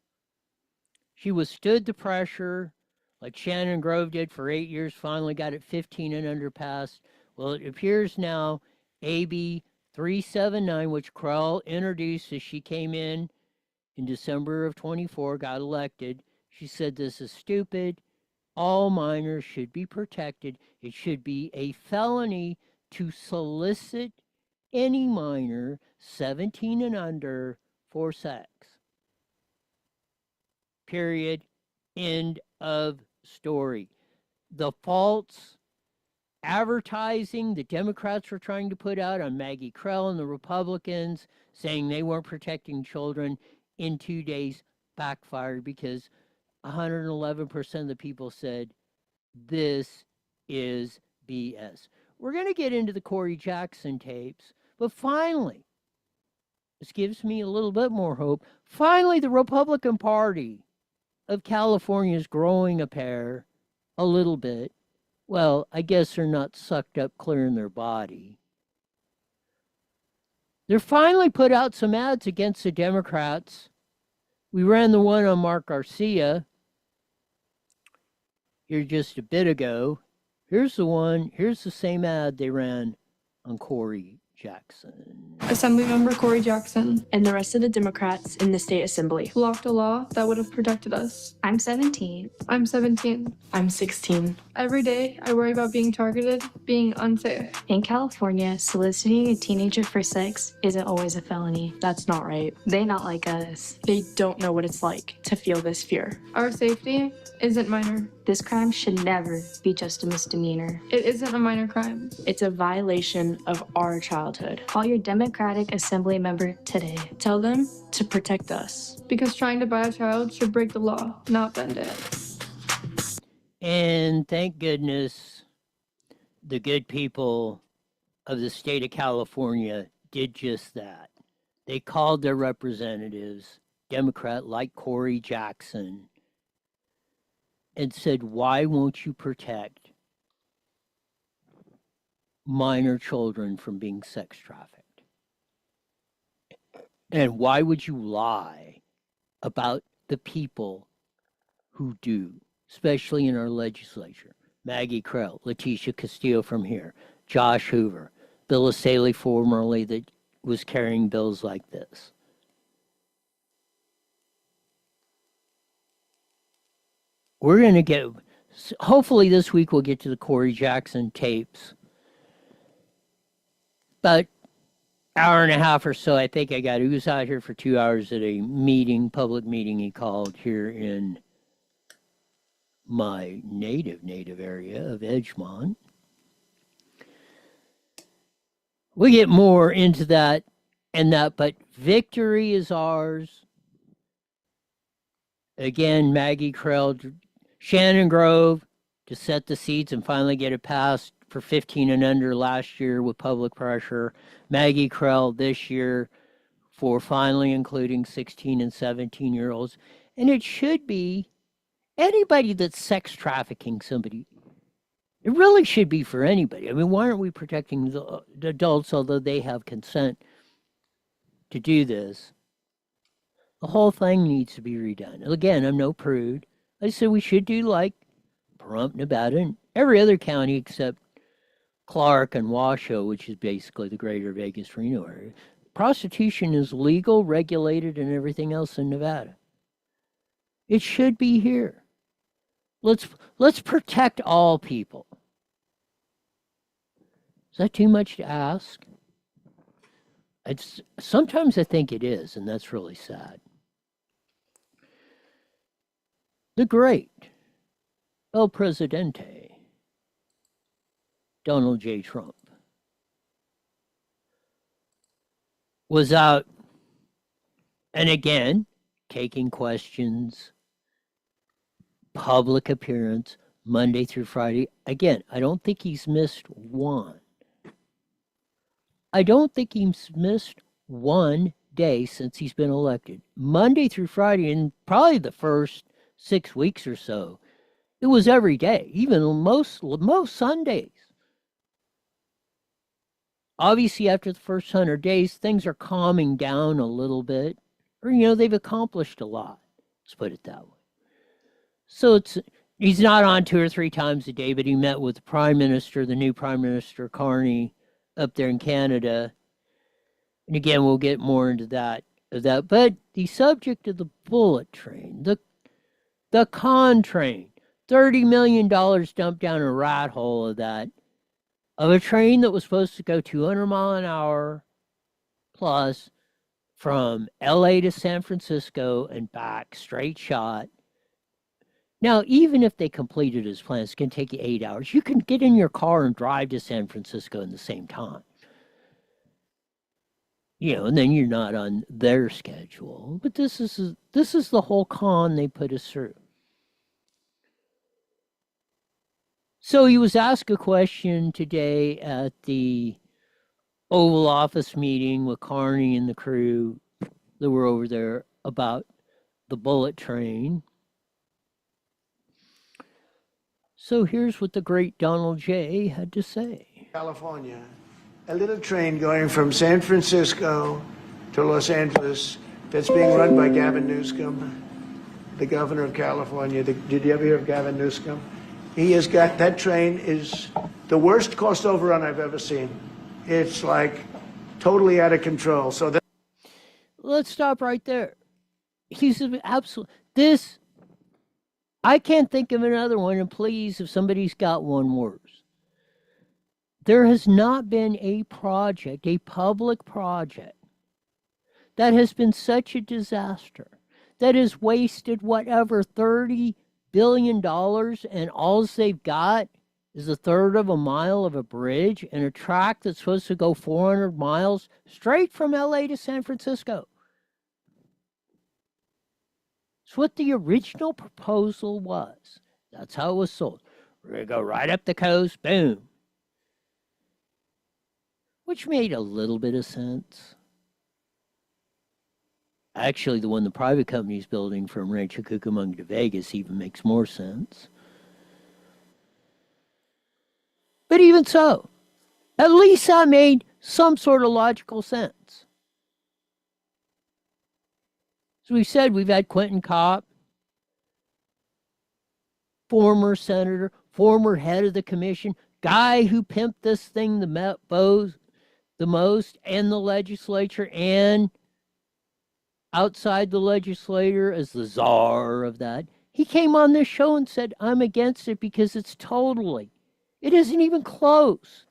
She withstood the pressure like Shannon Grove did for 8 years, finally got it 15 and under passed. Well, it appears now AB 379, which Krell introduced as she came in December of 24, got elected. She said this is stupid. All minors should be protected. It should be a felony to solicit any minor 17 and under for sex. Period. End of story. The false advertising the Democrats were trying to put out on Maggie Krell and the Republicans saying they weren't protecting children in 2 days backfired because 111% of the people said this is BS. We're going to get into the Corey Jackson tapes, but finally, this gives me a little bit more hope. Finally, the Republican Party of California is growing a pair a little bit. Well, I guess they're not sucked up clear in their body. They're finally put out some ads against the Democrats. We ran the one on Mark Garcia here just a bit ago. Here's the one. Here's the same ad they ran on Corey Jackson. Assemblymember Corey Jackson And the rest of the Democrats in the state assembly. blocked a law that would have protected us. I'm 17. I'm 17. I'm 16. Every day, I worry about being targeted, being unsafe. In California, soliciting a teenager for sex isn't always a felony. That's not right. They not like us. They don't know what it's like to feel this fear. Our safety isn't minor. This crime should never be just a misdemeanor. It isn't a minor crime. It's a violation of our childhood. Call your Democratic Assembly member today. Tell them to protect us. Because trying to buy a child should break the law, not bend it. And thank goodness the good people of the state of California did just that. They called their representatives, Democrat like Corey Jackson, and said, why won't you protect minor children from being sex trafficked? And why would you lie about the people who do, especially in our legislature? Maggie Krell, Leticia Castillo from here, Josh Hoover, Bill Asaley formerly that was carrying bills like this. We're going to get, hopefully this week we'll get to the Corey Jackson tapes. About hour and a half or so, I think I got, he was out here for 2 hours at a meeting, public meeting he called here in my native area of Edgemont. We get more into that and that, but victory is ours. Again, Maggie Krell, Shannon Grove to set the seats and finally get it passed for 15 and under last year with public pressure. Maggie Krell this year for finally including 16 and 17-year-olds. And it should be anybody that's sex trafficking somebody. It really should be for anybody. I mean, why aren't we protecting the adults, although they have consent to do this? The whole thing needs to be redone. Again, I'm no prude. I said we should do like Pahrump, Nevada, and every other county except Clark and Washoe, which is basically the greater Vegas Reno area, prostitution is legal, regulated, and everything else in Nevada. It should be here. Let's protect all people. Is that too much to ask? Sometimes I think it is, and that's really sad. The great El Presidente, Donald J. Trump, was out, and again, taking questions, public appearance, Monday through Friday. Again, I don't think he's missed one. I don't think he's missed one day since he's been elected. Monday through Friday, and probably the first 6 weeks or so, it was every day, even most Sundays. Obviously, after the first 100 days, things are calming down a little bit. Or, they've accomplished a lot. Let's put it that way. So he's not on 2 or 3 times a day, but he met with the Prime Minister, the new Prime Minister, Carney, up there in Canada. And again, we'll get more into that. But the subject of the bullet train, the con train, $30 million dumped down a rat hole of a train that was supposed to go 200 mile an hour plus from LA to San Francisco and back, straight shot. Now, even if they completed his plan, it's going to take you 8 hours. You can get in your car and drive to San Francisco in the same time. And then you're not on their schedule. But this is the whole con they put us through. So he was asked a question today at the Oval Office meeting with Carney and the crew that were over there about the bullet train. So here's what the great Donald J. had to say. California, a little train going from San Francisco to Los Angeles that's being run by Gavin Newsom, the governor of California. Did you ever hear of Gavin Newsom? He has got, that train is the worst cost overrun I've ever seen. It's like totally out of control. So let's stop right there. He's absolute. I can't think of another one, and please, if somebody's got one worse. There has not been a project, a public project, that has been such a disaster, that has wasted whatever, $30 billion, and all they've got is a third of a mile of a bridge and a track that's supposed to go 400 miles straight from LA to San Francisco. It's what the original proposal was. That's how it was sold. We're going to go right up the coast, boom. Which made a little bit of sense. Actually, the one the private company is building from Rancho Cucamonga to Vegas even makes more sense. But even so, at least that made some sort of logical sense. So we said we've had Quentin Kopp, former senator, former head of the commission, guy who pimped this thing the most, and the legislature, and outside the legislature as the czar of that. He came on this show and said, I'm against it because it isn't even close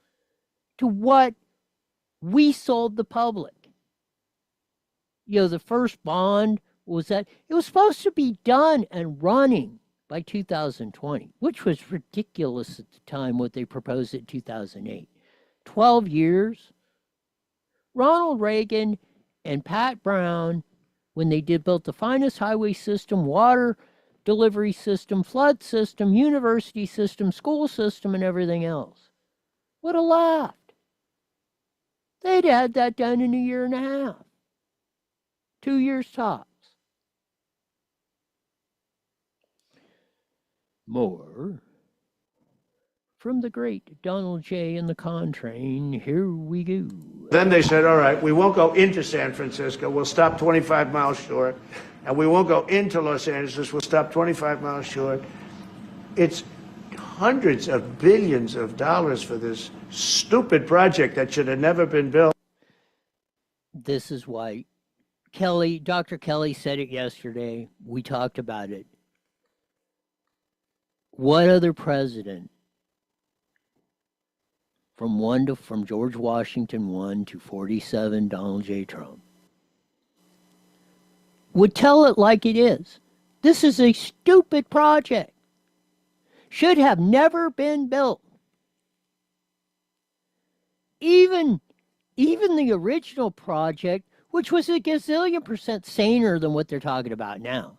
to what we sold the public. The first bond was that it was supposed to be done and running by 2020, which was ridiculous at the time what they proposed in 2008. 12 years. Ronald Reagan and Pat Brown, when they built the finest highway system, water delivery system, flood system, university system, school system, and everything else, would have laughed. They'd had that done in 1.5 years. 2 years tops. More from the great Donald J. and the Con Train. Here we go. then they said, all right, we won't go into San Francisco. We'll stop 25 miles short. And we won't go into Los Angeles. We'll stop 25 miles short. It's hundreds of billions of dollars for this stupid project that should have never been built. This is why Dr. Kelly said it yesterday. We talked about it. What other president from George Washington 1 to 47 Donald J. Trump would tell it like it is? This is a stupid project. Should have never been built. Even the original project, which was a gazillion percent saner than what they're talking about now.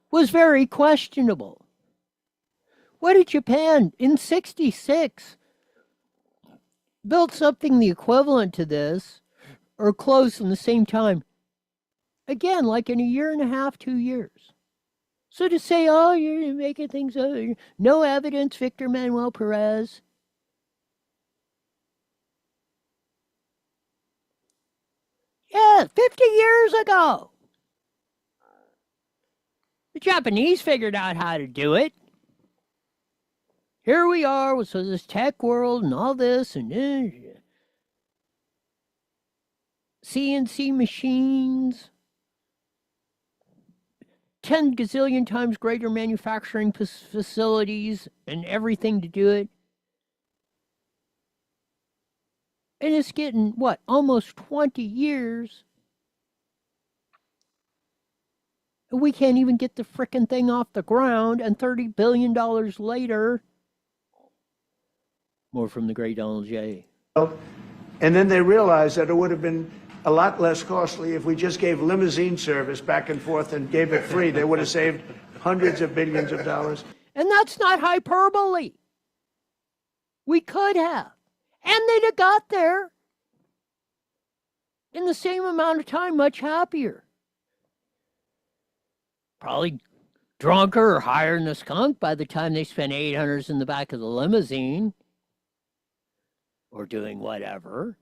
Was very questionable. What did Japan in '66 built something the equivalent to this or close in the same time? Again, like in a year and a half, 2 years. So to say, oh, you're making things up, no evidence, Victor Manuel Perez. Yeah, 50 years ago. The Japanese figured out how to do it. Here we are with this tech world and all this and CNC machines. 10 gazillion times greater manufacturing facilities and everything to do it. And it's getting, what, almost 20 years. And we can't even get the frickin' thing off the ground, and $30 billion later. More from the great Donald J. And then they realized that it would have been a lot less costly if we just gave limousine service back and forth and gave it free. They would have saved hundreds of billions of dollars. And that's not hyperbole. We could have. And they'd have got there in the same amount of time, much happier. Probably drunker or higher than a skunk by the time they spent 800s in the back of the limousine. Or doing whatever.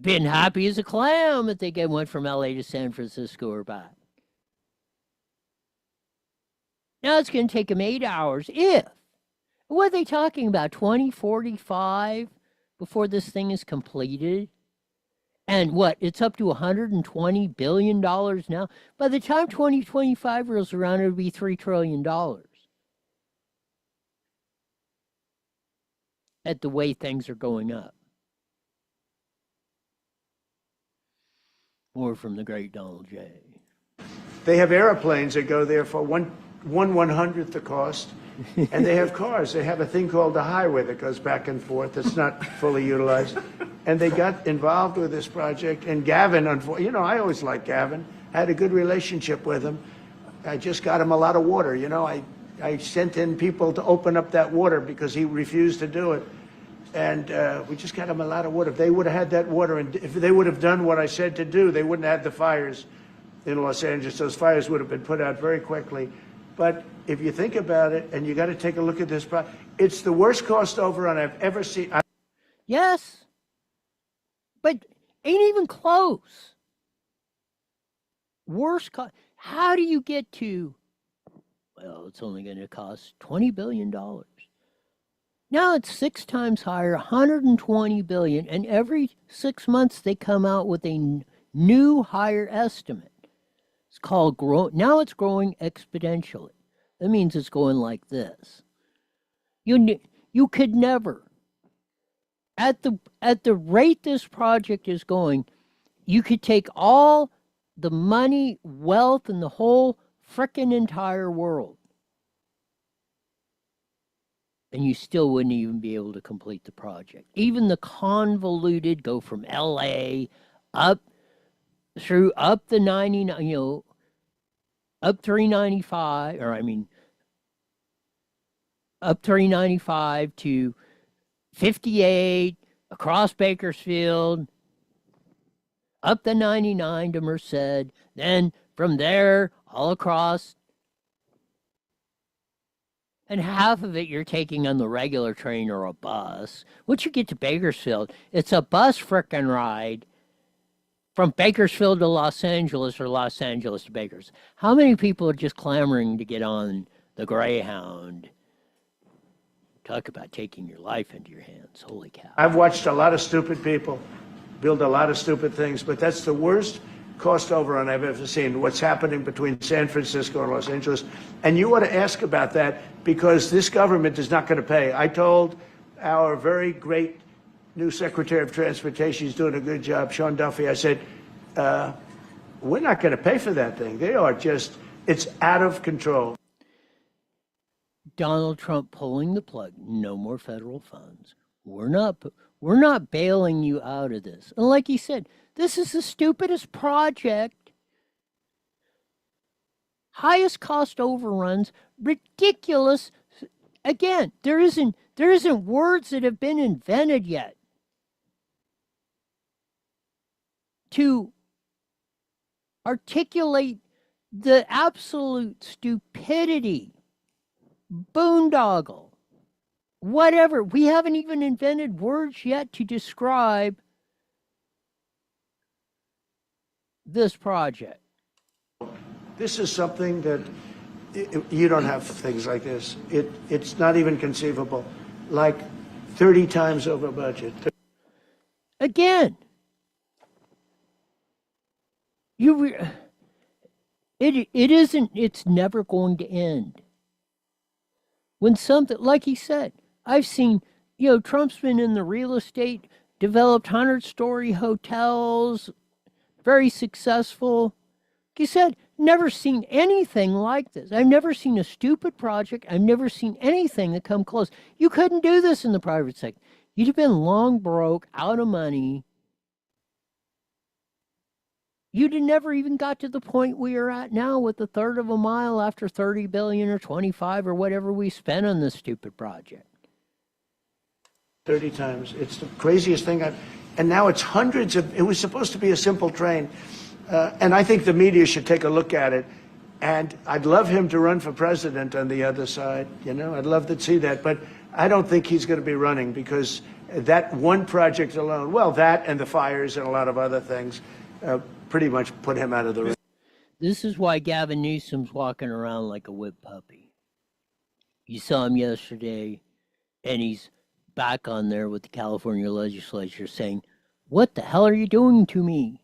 Been happy as a clam that they went from LA to San Francisco or back. Now it's going to take them 8 hours if. What are they talking about? 2045 before this thing is completed? And what? It's up to $120 billion now. By the time 2025 rolls around, it'll be $3 trillion. At the way things are going up. More from the great Donald J. They have airplanes that go there for one 100th the cost. And they have cars. They have a thing called the highway that goes back and forth that's not fully utilized. And they got involved with this project. And Gavin, I always liked Gavin. I had a good relationship with him. I just got him a lot of water. I sent in people to open up that water because he refused to do it. And we just got him a lot of water. If they would have had that water, and if they would have done what I said to do, they wouldn't have had the fires in Los Angeles. Those fires would have been put out very quickly. But if you think about it, and you got to take a look at this, it's the worst cost overrun I've ever seen. Yes, but ain't even close. Worst cost. How do you get to? Well, it's only going to cost $20 billion. Now it's 6 times higher, $120 billion, and every 6 months they come out with a new higher estimate. It's called grow. Now it's growing exponentially. That means it's going like this. You could never, at the rate this project is going, you could take all the money, wealth, in the whole frickin' entire world, and you still wouldn't even be able to complete the project. Even the convoluted go from LA up the 99, up 395, up 395 to 58, across Bakersfield, up the 99 to Merced, then from there all across. And half of it you're taking on the regular train or a bus. Once you get to Bakersfield, it's a bus frickin' ride from Bakersfield to Los Angeles or Los Angeles to Bakers. How many people are just clamoring to get on the Greyhound? Talk about taking your life into your hands. Holy cow. I've watched a lot of stupid people build a lot of stupid things, but that's the worst cost overrun I've ever seen, what's happening between San Francisco and Los Angeles. And you ought to ask about that because this government is not going to pay. I told our very great new Secretary of Transportation, he's doing a good job, Sean Duffy, I said, we're not going to pay for that thing. They are just, it's out of control. Donald Trump pulling the plug. No more federal funds. We're not bailing you out of this. And like he said, this is the stupidest project. Highest cost overruns, ridiculous. Again, there isn't words that have been invented yet to articulate the absolute stupidity, boondoggle, whatever. We haven't even invented words yet to describe this project. This is something that you don't have things like this. It's not even conceivable. Like 30 times over budget. Again, it's never going to end. When something, like he said, I've seen, Trump's been in the real estate, developed 100-story hotels, very successful. He said, never seen anything like this. I've never seen a stupid project. I've never seen anything that come close. You couldn't do this in the private sector. You'd have been long broke, out of money. You'd have never even got to the point we are at now with a third of a mile after 30 billion or 25 or whatever we spent on this stupid project. 30 times. It's the craziest thing and now it's hundreds of, it was supposed to be a simple train. And I think the media should take a look at it. And I'd love him to run for president on the other side. I'd love to see that. But I don't think he's going to be running because that one project alone, well, that and the fires and a lot of other things, pretty much put him out of the race. This is why Gavin Newsom's walking around like a whipped puppy. You saw him yesterday, and he's back on there with the California legislature saying, "What the hell are you doing to me?"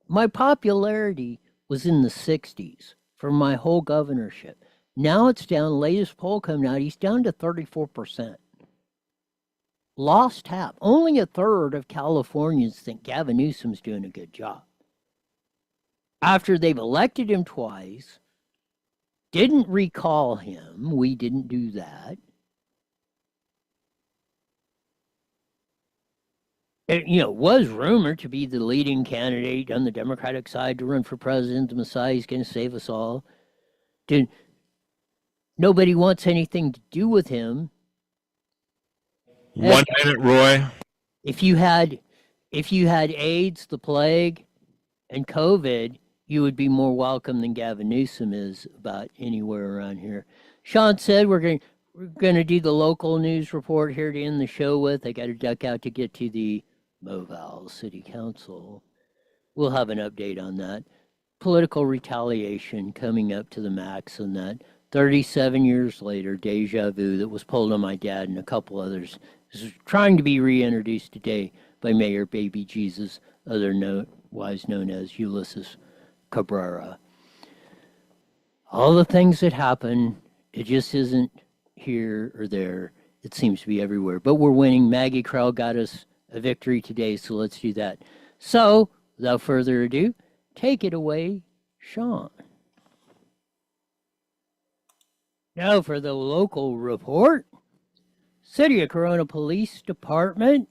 My popularity was in the 60s for my whole governorship. Now it's down, latest poll coming out, he's down to 34%. Lost half. Only a third of Californians think Gavin Newsom's doing a good job. After they've elected him twice, didn't recall him, we didn't do that. It was rumored to be the leading candidate on the Democratic side to run for president. The Messiah's going to save us all. Nobody wants anything to do with him. 1 minute, Roy. If you had AIDS, the plague, and COVID, you would be more welcome than Gavin Newsom is about anywhere around here. Sean said we're going to do the local news report here to end the show with. I got to duck out to get to the Moval City Council. We'll have an update on that. Political retaliation coming up to the max on that. 37 years later, deja vu that was pulled on my dad and a couple others is trying to be reintroduced today by Mayor Baby Jesus, otherwise known as Ulysses Cabrera. All the things that happen, it just isn't here or there. It seems to be everywhere. But we're winning. Maggie Krell got us a victory today, so let's do that. So, without further ado, take it away, Sean. Now for the local report. City of Corona Police Department